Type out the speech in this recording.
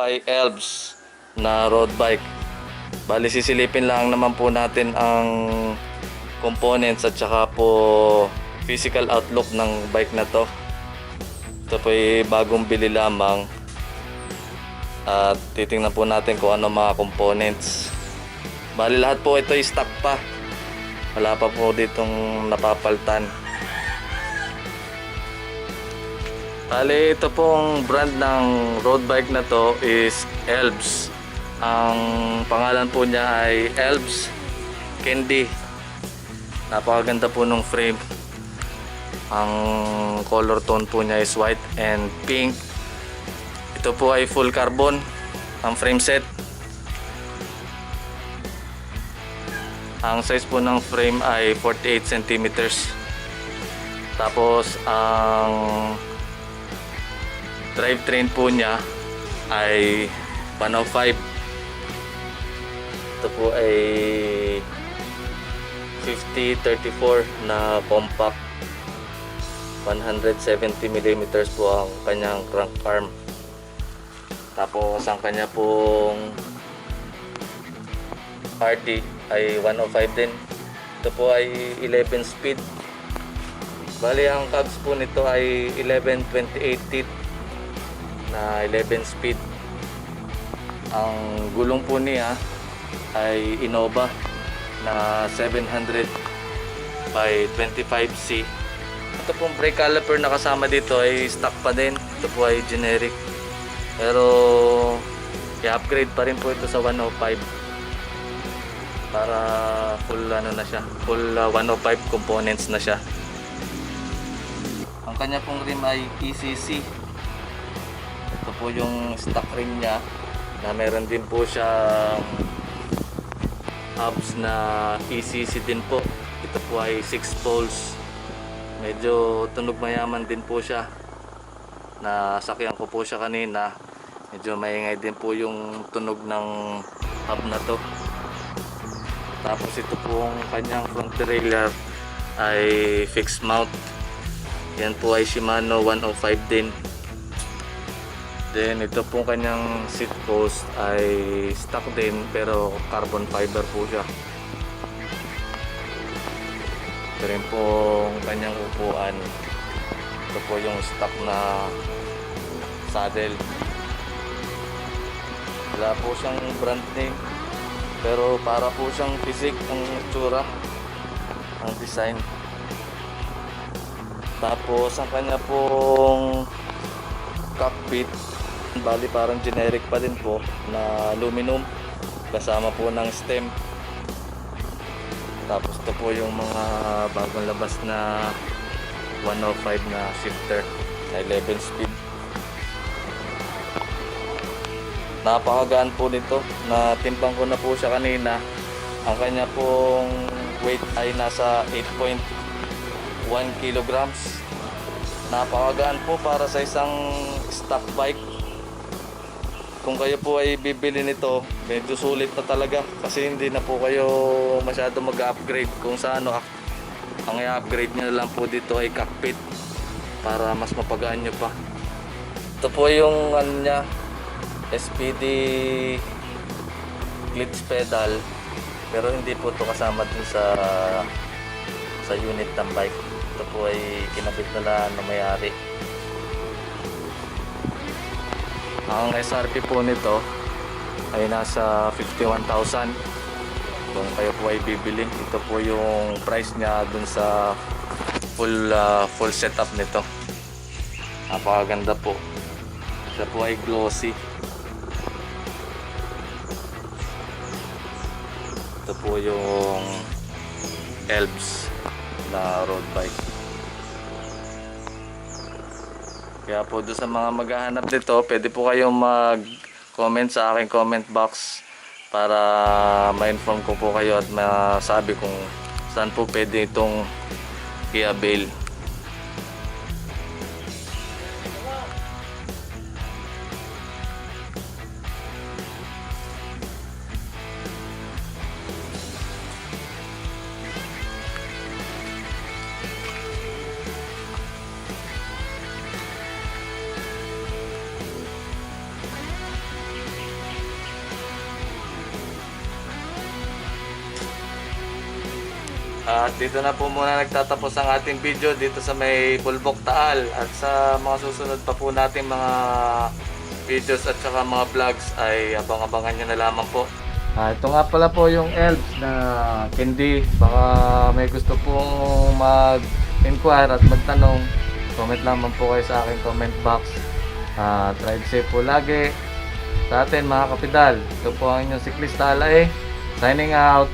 ay Elbs na road bike. Bali sisilipin lang naman po natin ang components at saka po physical outlook ng bike na to. Ito po ay bagong bili lamang at titingnan po natin kung ano mga components. Bali lahat po ito ay stock pa, wala pa po ditong napapaltan. Bali ito pong brand ng road bike na to is Elbs. Ang pangalan po niya ay Elbs Candy. Napakaganda po nung frame. Ang color tone po niya is white and pink. Ito po ay full carbon ang frame set. Ang size po ng frame ay 48 centimeters. Tapos ang drivetrain po niya ay 105. Ito po ay 50-34 na compact. 170mm po ang kanyang crank arm. Tapos ang kanya pong RD ay 105 din. Ito po ay 11 speed. Bali ang cogs po nito ay 11/28 teeth na 11 speed. Ang gulong po niya ay Innova na 700 by 25C. Ito pong brake caliper na kasama dito ay stock pa din. Ito po ay generic, pero i-upgrade pa rin po ito sa 105 para full ano na siya, full 105 components na siya. Ang kanya pong rim ay ECC. Ito po yung stock rim niya na meron din po siyang hubs na ECC din po. Ito po ay 6 poles. Medyo tunog mayaman din po siya. Nasakyan ko po siya kanina. Medyo maingay din po yung tunog ng hub na to. Tapos ito pong kanyang front derailleur ay fixed mount. Yan po ay Shimano 105 din. Then ito pong kanyang seat post ay stock din pero carbon fiber po siya. Ito rin pong kanyang upuan. Ito po yung stock na saddle. Wala po siyang brand name, pero para po siyang physique ang itsura, ang design. Tapos ang kanya pong cockpit, bali parang generic pa din po na aluminum kasama po ng stem. Tapos ito po yung mga bagong labas na 105 na shifter na 11 speed. Napakagaan po nito. Natimbang ko na po siya kanina. Ang kanya pong weight ay nasa 8.1 kilograms. Napakagaan po para sa isang stock bike. Kung kayo po ay bibili nito, medyo sulit na talaga kasi hindi na po kayo masyado mag-upgrade. Kung sa ano, ang i-upgrade nyo lang po dito ay cockpit para mas mapagaan nyo pa. Ito po yung ano niya, SPD clutch pedal, pero hindi po ito kasama din sa unit ng bike. Ito po ay kinabit na lang na may-ari. Ang SRP po nito ay nasa 51,000. Kung kayo po ay bibili, ito po yung price niya dun sa full setup nito. Napakaganda po. Siya po ay glossy. Ito po yung Elbs na road bike. Kaya po doon sa mga maghahanap nito, pwede po kayong mag-comment sa aking comment box para ma-inform ko po kayo at masabi kung saan po pwede itong i-avail. At dito na po muna nagtatapos ang ating video dito sa may Bulbok Taal. At sa mga susunod pa po natin mga videos at saka mga vlogs ay abang-abangan nyo na lamang po. Ito nga pala po yung elves na candy. Baka may gusto pong mag-inquire at magtanong, comment lamang po kayo sa aking comment box. Drive safe po lagi sa atin mga kapidal. Ito po ang inyong siklista Alae. Signing out.